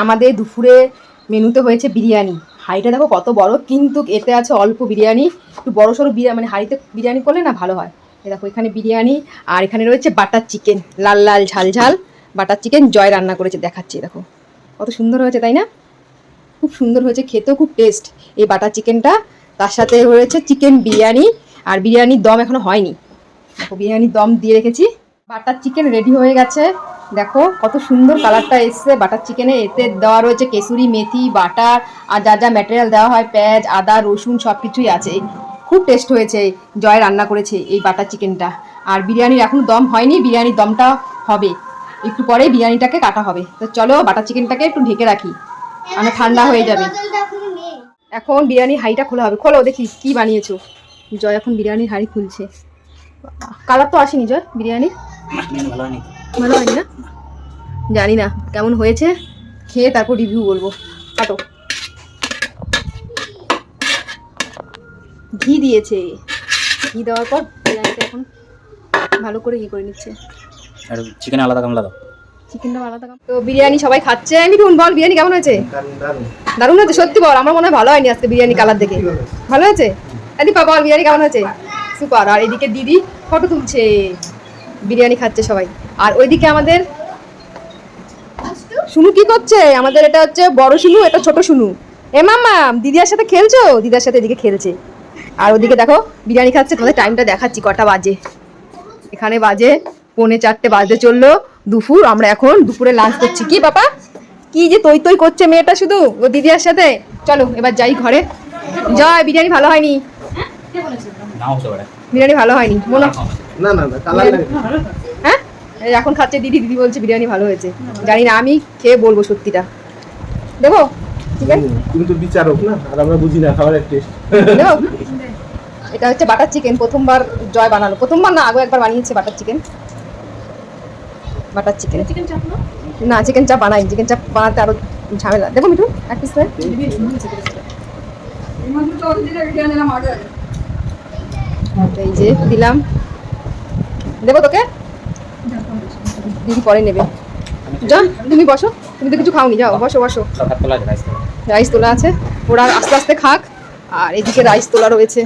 আমাদের দুপুরে মেনুতে হয়েছে বিরিয়ানি। হাঁড়িটা দেখো কত বড়, কিন্তু এতে আছে অল্প বিরিয়ানি। একটু বড় সড়ো বিরিয়ানি, মানে হাঁড়িতে বিরিয়ানি করলে না ভালো হয়। দেখো এখানে বিরিয়ানি, আর এখানে রয়েছে বাটার চিকেন, লাল লাল ঝাল ঝাল বাটার চিকেন। জয় রান্না করেছে, দেখাচ্ছি দেখো কত সুন্দর হয়েছে, তাই না? খুব সুন্দর হয়েছে, খেতেও খুব টেস্ট এই বাটার চিকেনটা। তার সাথে রয়েছে চিকেন বিরিয়ানি, আর বিরিয়ানির দম এখনো হয়নি। দেখো বিরিয়ানির দম দিয়ে রেখেছি। বাটার চিকেন রেডি হয়ে গেছে, দেখো কত সুন্দর কালারটা এসছে বাটার চিকেনে। এতে দেওয়া রয়েছে কেসুরি মেথি, বাটার, আর যা যা ম্যাটেরিয়াল দেওয়া হয়, পেঁয়াজ, আদা, রসুন সব কিছুই আছে। খুব টেস্ট হয়েছে, জয় রান্না করেছে এই বাটার চিকেনটা। আর বিরিয়ানির এখন দম হয়নি, বিরিয়ানির দমটা হবে একটু পরে, বিরিয়ানিটাকে কাটা হবে। তো চলো বাটার চিকেনটাকে একটু ঢেকে রাখি, মানে ঠান্ডা হয়ে যাবে। এখন বিরিয়ানির হাঁড়িটা খোলা হবে। খোলো দেখি কি বানিয়েছো। জয় এখন বিরিয়ানির হাঁড়ি খুলছে। কালার তো আসেনি জয় বিরিয়ানির, ভালো হয়নি না? জানি না কেমন হয়েছে, খেয়ে তারপর রিভিউ বলবো। কাটো। ঘি দিয়েছে, ঘি দেওয়ার পর বিরিয়ানিটা এখন ভালো করে করে নিচ্ছে। আর চিকেন আলাদা কামলা দাও, চিকেনটা আলাদা। তো বিরিয়ানি সবাই খাচ্ছে। মিঠুন বল বিরিয়ানি কেমন হয়েছে? দারুণ হয়েছে সত্যি বল। আমার মনে হয় ভালো হয়নি আজকে বিরিয়ানি, কালার দেখে ভালো হয়েছে। দীপা বল বিরিয়ানি কেমন হয়েছে? সুপার। আর এদিকে দিদি ফটো তুলছে, বিরিয়ানি খাচ্ছে সবাই। আর ওইদিকে আমাদের শুনু কি করছে? আমাদের এটা হচ্ছে বড় শুনু, এটা ছোট শুনু। এ মামা দিদির সাথে খেলছো? দিদার সাথে এদিকে খেলছে। আর ওদিকে দেখো বিরিয়ানি খাচ্ছে। তোমাদের টাইমটা দেখাচ্ছি কটা বাজে। এখানে বাজে 3:45 বাজতে চললো দুপুর। আমরা এখন দুপুরে লাঞ্চ করছি। কি বাবা কি যে তৈ তৈ করছে মেয়েটা শুধু ও দিদির সাথে। চলো এবার যাই ঘরে। জয় বিরিয়ানি ভালো হয়নি, বিরিয়ানি ভালো হয়নি মনে। হ্যাঁ এখন খাচ্ছে দিদি, দিদি বলছে বিরিয়ানি ভালো হয়েছে। জানি না, আমি খেয়ে বলবো সত্যিটা। দেবো চিকেন, তুমি তো বিচারক না, আর আমরা বুঝি না খাবারের টেস্ট। দেবো। এটা হচ্ছে বাটার চিকেন, প্রথমবার জয় বানালো। প্রথমবার না, আগে একবার বানিয়েছে বাটার চিকেন। বাটার চিকেন না, চিকেন চাপ বানাই। চিকেন চাপ বানাতে আরো ঝামেলা। দেখো মিঠু এক পিস এই যে দিলাম। দেবো তোকে, দিদি পরে নেবে। যা তুমি বসো, তুমি তো কিছু খাওনি, যাও বসো বসো। রাইস তোলা আছে, ওরা আস্তে আস্তে খাক। আর এদিকে রাইস তোলা রয়েছে।